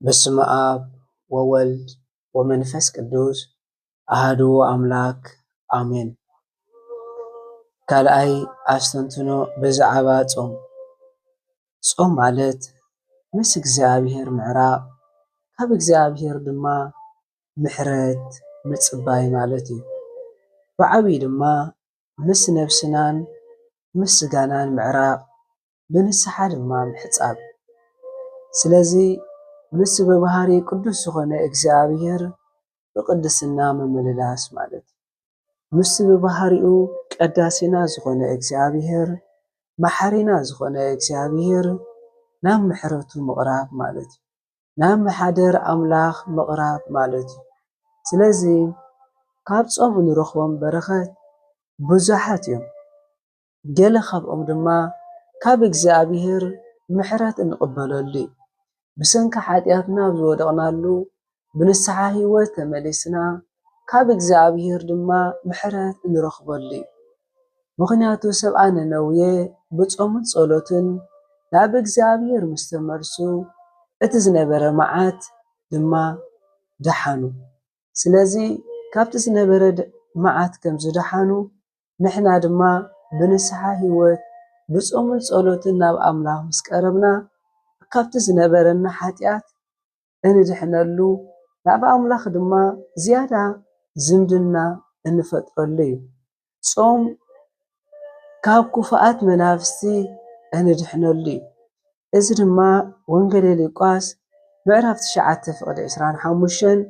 በስመ አብ ወወልድ ወመንፈስ ቅዱስ አሐዱ አምላክ አሜን። ካልኣይ አስተንትኖ ብዛዕባ ጾም። ጾም ማለት ምስ እግዚአብሔር ምዕራቅ ካብ እግዚአብሔር ድማ ምሕረት ምፅባይ ማለት እዩ። ብዓብይ ድማ ምስ ነብስናን ምስ ስጋናን ምዕራቅ ብንስሓ ድማ ምሕፃብ። ስለዚ ምስ ብባህሪ ቅዱስ ዝኾነ እግዚአብሔር ብቅድስና ምምልላስ ማለት እዩ። ምስ ብባህሪኡ ቀዳሲና ዝኾነ እግዚአብሔር መሓሪና ዝኾነ እግዚአብሔር ናብ ምሕረቱ ምቕራብ ማለት እዩ። ናብ መሓደር ኣምላኽ ምቕራብ ማለት እዩ። ስለዚ ካብ ጾም እንረኽቦም በረኸት ብዙሓት እዮም። ገለ ካብኦም ድማ ካብ እግዚአብሔር ምሕረት እንቕበለሉ እዩ። ብሰንኪ ሓጢኣትና ዝወደቕናሉ ብንስሓ ህይወት ተመሊስና ካብ እግዚአብሔር ድማ ምሕረት እንረኽበሉ እዩ። ምኽንያቱ ሰብኣ ነነውየ ብጾምን ጸሎትን ናብ እግዚአብሔር ምስ ተመልሱ እቲ ዝነበረ መዓት ድማ ደሓኑ። ስለዚ ካብቲ ዝነበረ መዓት ከም ዝደሓኑ ንሕና ድማ ብንስሓ ህይወት ብጾምን ጸሎትን ናብ ኣምላኽ ምስ ቀረብና ካብቲ ዝነበረና ሓጢኣት እንድሕነሉ ናብ ኣምላኽ ድማ ዝያዳ ዝምድና እንፈጥረሉ እዩ። ጾም ካብ ክፉኣት መናፍስቲ እንድሕነሉ እዩ። እዚ ድማ ወንጌል ሉቃስ ምዕራፍ 9:25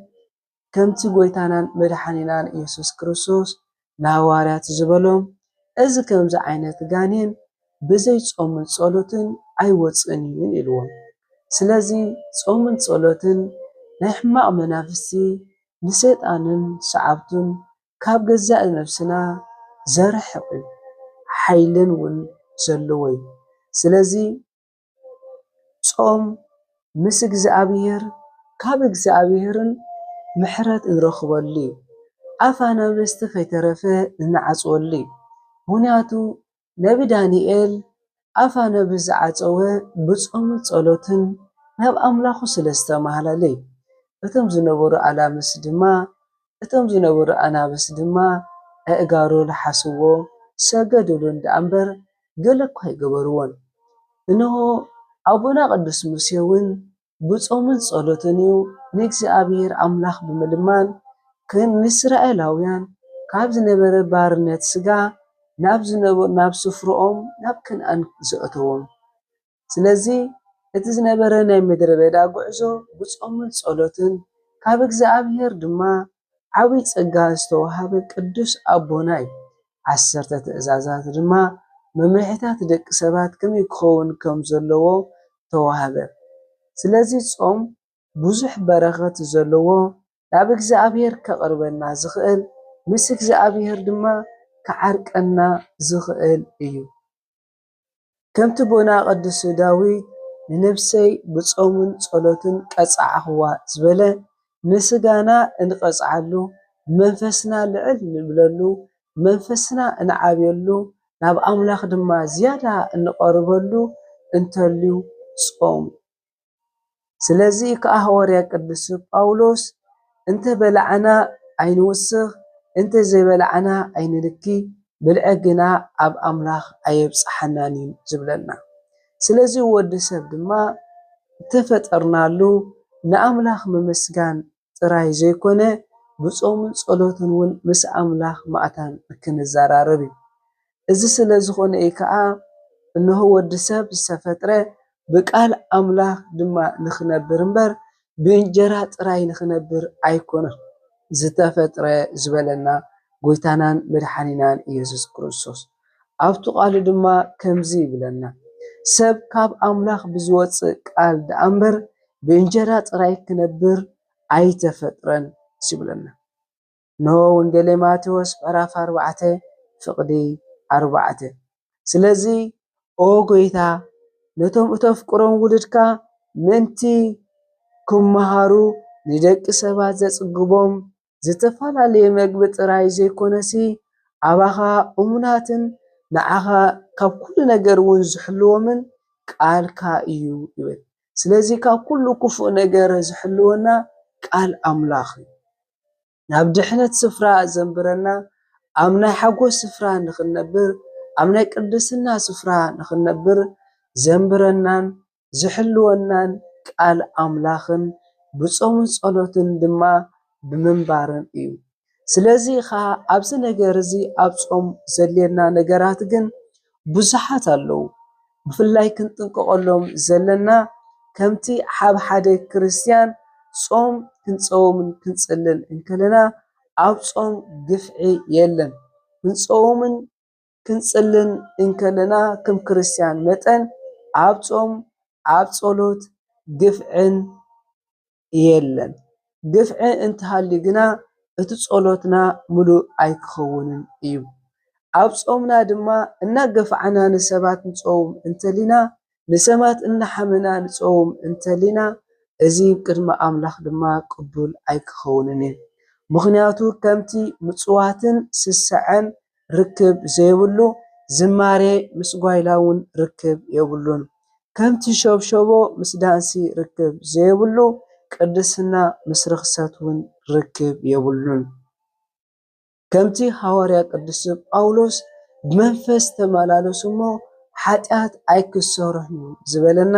ከምቲ ጎይታናን መድሓኒናን ኢየሱስ ክርስቶስ ንሃዋርያት ዝበሎም እዚ ከምዚ ዓይነት ጋኔን ብዘይ ጾምን ጸሎትን ኣይወፅን እዩ ኢልዎም። ስለዚ ጾምን ጸሎትን ናይ ሕማቕ መናፍስቲ ንሰይጣንን ሰዓብቱን ካብ ገዛእ ነብስና ዘርሕቕ እዩ። ሓይልን እውን ዘለዎ እዩ። ስለዚ ጾም ምስ እግዚአብሔር ካብ እግዚአብሔርን ምሕረት እንረኽበሉ እዩ። ኣፋነብስቲ ከይተረፈ እንዓፅወሉ እዩ። ምኽንያቱ ነቢ ዳንኤል ኣፋነብስ ዝዓፀወ ብጾምን ጸሎትን ናብ ኣምላኹ ስለ ዝተማህለለ እዩ። እቶም ዝነበሩ ኣናብስ ድማ ኣእጋሩ ዝሓስዎ ሰገድሉ እምበር ገለ እኳ ኣይገበርዎን። እንሆ ኣቦና ቅዱስ ሙሴ እውን ብጾምን ጸሎትን እዩ ንእግዚአብሔር ኣምላኽ ብምልማን ንእስራኤላውያን ካብ ዝነበረ ባርነት ስጋ ናብ ስፍርኦም ናብ ከነዓን ዘእተዎም። ስለዚ እቲ ዝነበረ ናይ ምድረ በዳ ጉዕዞ ብጾምን ጸሎትን ካብ እግዚአብሔር ድማ ዓብይ ጸጋ ዝተወሃበ ቅዱስ ኣቦና እዩ። 10 ትእዛዛት ድማ መምርሒታት ደቂ ሰባት ከመይ ክኸውን ከም ዘለዎ ተዋህበ። ስለዚ ጾም ብዙሕ በረኸት ዘለዎ ናብ እግዚአብሔር ከቕርበና ዝኽእል ምስ እግዚአብሔር ድማ ክዓርቀና ዝኽእል እዩ። ከምቲ ቦና ቅዱስ ዳዊት ንነብሰይ ብጾምን ጸሎትን ቀጻዕኽዋ ዝበለ ንስጋና እንቐጽዓሉ መንፈስና ልዕል ንብለሉ መንፈስና እንዓብየሉ ናብ ኣምላኽ ድማ ዝያዳ እንቐርበሉ እንተልዩ ጾም። ስለዚ ከዓ ሃዋርያ ቅዱስ ጳውሎስ እንተበላዕና ኣይንውስኽ እንተዘይበላዕና ኣይንልኪ ብልዐ ግና ኣብ ኣምላኽ ኣየብፅሐናን እዩ ዝብለና። ስለዚ ወዲ ሰብ ድማ ተፈጠርናሉ ንኣምላኽ ምምስጋን ጥራይ ዘይኮነ ብጾምን ጸሎትን እውን ምስ ኣምላኽ ማእታን ክንዘራረብ እዩ። እዚ ስለ ዝኾነ ከዓ እንሆ ወዲ ሰብ ዝተፈጥረ ብቃል ኣምላኽ ድማ ንኽነብር እምበር ብእንጀራ ጥራይ ንኽነብር ኣይኮነን ዝተፈጥረ ዝበለና ጎይታናን መድሓኒናን ኢየሱስ ክርስቶስ። ኣብቲ ቃሉ ድማ ከምዚ ይብለና ሰብ ካብ ኣምላኽ ብዝወፅእ ቃል ደኣ እምበር ብእንጀራ ጥራይ ክነብር ኣይተፈጥረን ዝብለና። እንሆ ወንጌል ማቴዎስ ምዕራፍ 4:4 ስለዚ ኦ ጎይታ ነቶም እተፍቅሮም ውልድካ ምእንቲ ክመሃሩ ንደቂ ሰባት ዘጽግቦም ዝተፈላለየ መግቢ ጥራይ ዘይኮነሲ ኣባኻ እሙናትን ንዓኻ ካብ ኩሉ ነገር እውን ዝሕልዎምን ቃልካ እዩ ይብል። ስለዚህ ካብ ኩሉ ክፉእ ነገር ዝሕልወና ቃል ኣምላኽ እዩ። ናብ ድሕነት ስፍራ ዘንብረና ኣብ ናይ ሓጎስ ስፍራ ንኽነብር ኣብ ናይ ቅድስና ስፍራ ንኽነብር ዘንብረናን ዝሕልወናን ቃል ኣምላኽን ብጾምን ጸሎትን ድማ ብምንባርን እዩ። ስለዚ ኸ ኣብዚ ነገር እዚ ኣብ ጾም ዘድልየና ነገራት ግን ብዙሓት ኣለዉ። ብፍላይ ክንጥንቀቐሎም ዘለና ከምቲ ሓብ ሓደ ክርስቲያን ጾም ክንፀውምን ክንጽልን እንከለና ኣብ ጾም ግፍዒ የለን። ክንፀውምን ክንጽልን እንከለና ከም ክርስቲያን መጠን ኣብ ጾም ኣብ ጸሎት ግፍዕን የለን። ግፍዒ እንተሃልዩ ግና እቲ ጸሎትና ሙሉእ ኣይክኸውንን እዩ። ኣብ ጾምና ድማ እናገፍዓና ንሰባት ንፀውም እንተሊና ንሰባት እናሓመና ንፀውም እንተሊና እዚ ቅድሚ ኣምላኽ ድማ ቅቡል ኣይክኸውንን እዩ። ምክንያቱ ከምቲ ምጽዋትን ስስዐን ርክብ ዘይብሉ ዝማሬ ምስ ጓይላ እውን ርክብ የብሉን። ከምቲ ሸብሸቦ ምስ ዳንሲ ርክብ ዘይብሉ ቅድስና ምስ ርክሰት እውን ርክብ የብሉን። ከምቲ ሐዋርያ ቅዱስ ጳውሎስ ብመንፈስ ተመላለሱ እሞ ኃጢአት ኣይክሰርሑ ዝበለና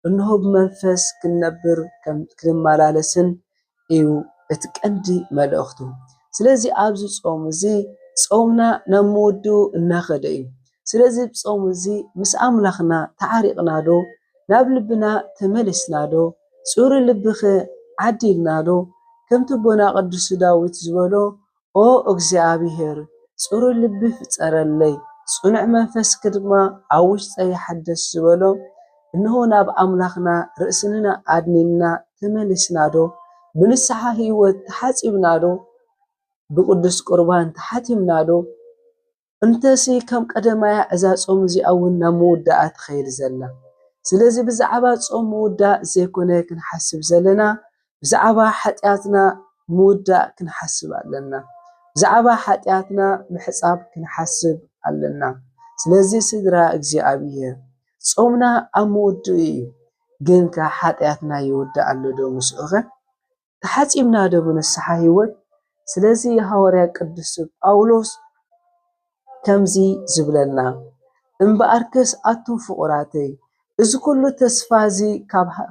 እንሆ ብመንፈስ ክንነብር ክንመላለስን እዩ እቲ ቀንዲ መልእኽቱ። ስለዚ ኣብዚ ጾም እዚ ጾምና ናብ ምውድኡ እናኸደ እዩ። ስለዚ ጾም እዚ ምስ ኣምላኽና ተዓሪቕና ዶ ናብ ልብና ተመሊስና ዶ ጽሩይ ልብኸ ዓዲልና ዶ ከምቲ ቦና ቅዱስ ዳዊት ዝበሎ ኦ እግዚአብሔር ጽሩይ ልቢ ፍጠረለይ ጽኑዕ መንፈስ ድማ ኣብ ውሽጠይ ይሓድስ ዝበሎ እንሆ ናብ ኣምላኽና ርእስንና ኣድኒና ተመሊስና ዶ ብንስሐ ህይወት ተሓፂብና ዶ ብቅዱስ ቁርባን ተሓቲምና ዶ እንተሲ ከም ቀደማያ እዛ ጾም እዚኣ እውን ናብ ምውዳኣ ትኸይድ ዘላ። ስለዚ ብዛዕባ ጾም ምውዳእ ዘይኮነ ክንሓስብ ዘለና ብዛዕባ ኃጢአትና ምውዳእ ክንሓስብ ኣለና። ብዛዕባ ኃጢአትና ምሕፃብ ክንሓስብ ኣለና። ስለዚ ስድራ እግዚአብሔር ጾምና ኣብ ምውድኡ እዩ። ግን ካብ ኃጢአትና ይውዳእ ኣሎ ዶ ምስኡኸ ተሓፂምና ዶ ብንስሐ ህይወት? ስለዚ ሐዋርያ ቅዱስ ጳውሎስ ከምዚ ዝብለና እምበኣርከስ ኣቱም ፍቁራተይ እዚ ኩሉ ተስፋ እዚ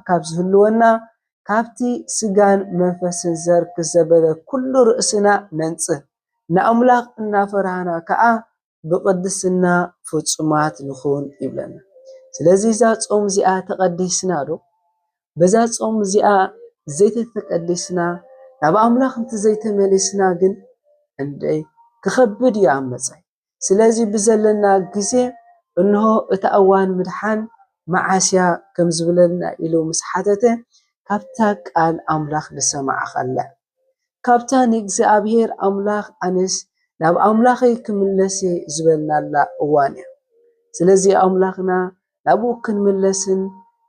ካብ ዝህልወና ካብቲ ስጋን መንፈስን ዘርክስ ዘበለ ኩሉ ርእስና ነንጽህ ንኣምላኽ እናፈራህና ከዓ ብቅድስና ፍጹማት ንኹን ይብለና። ስለዚ እዛ ጾም እዚኣ ተቀዲስና ዶ? በዛ ጾም እዚኣ ዘይተቀዲስና ናብ ኣምላኽ እንተዘይተመሊስና ግን እንደይ ክኸብድ እዩ ኣብ መጻኢ። ስለዚ ብዘለና ግዜ እንሆ እቲ እዋን ምድሓን መዓስያ ከም ዝብለና ኢሉ ምስ ሓተተ ካብታ ቃል ኣምላኽ ንሰማዕ ኸላ ካብታ ንእግዚአብሔር ኣምላኽ ኣነስ ናብ ኣምላኸይ ክምለስ ዝበልናላ እዋን እያ። ስለዚ ኣምላኽና ናብኡ ክንምለስን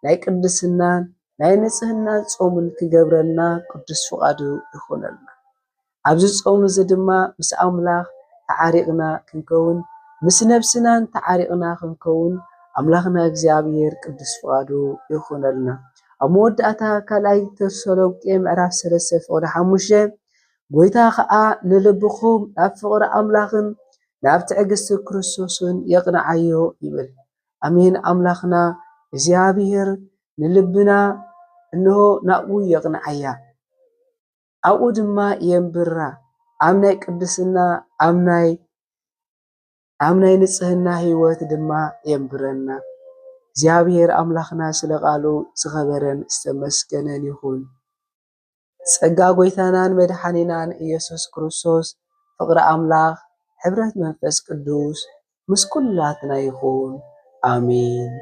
ናይ ቅድስናን ናይ ንጽህናን ጾምን ክገብረልና ቅዱስ ፍቃዱ ይኹነልና። ኣብዚ ጾም እዚ ድማ ምስ ኣምላኽ ተዓሪቕና ክንከውን ምስ ነብስናን ተዓሪቕና ክንከውን ኣምላኽና እግዚአብሔር ቅዱስ ፍቃዱ ይኹነልና። ኣብ መወዳእታ ካልኣይ ተሰሎንቄ ምዕራፍ 3:5 ጎይታ ከዓ ንልብኹም ናብ ፍቕሪ ኣምላኽን ናብ ትዕግስቲ ክርስቶስን የቕንዓዮ ይብል። ኣሜን። ኣምላኽና እግዚአብሔር ንልብና እንሆ ናብኡ የቕንዓያ ኣብኡ ድማ የንብራ ኣብ ናይ ቅድስና ኣብ ናይ ንጽህና ህይወት ድማ የንብረና። እግዚአብሔር ኣምላኽና ስለ ቃሉ ዝኸበረን ዝተመስገነን ይኹን። ጸጋ ጎይታናን መድኃኒናን ኢየሱስ ክርስቶስ ፍቕሪ ኣምላኽ ሕብረት መንፈስ ቅዱስ ምስ ኩላትና ይኹን። አሜን።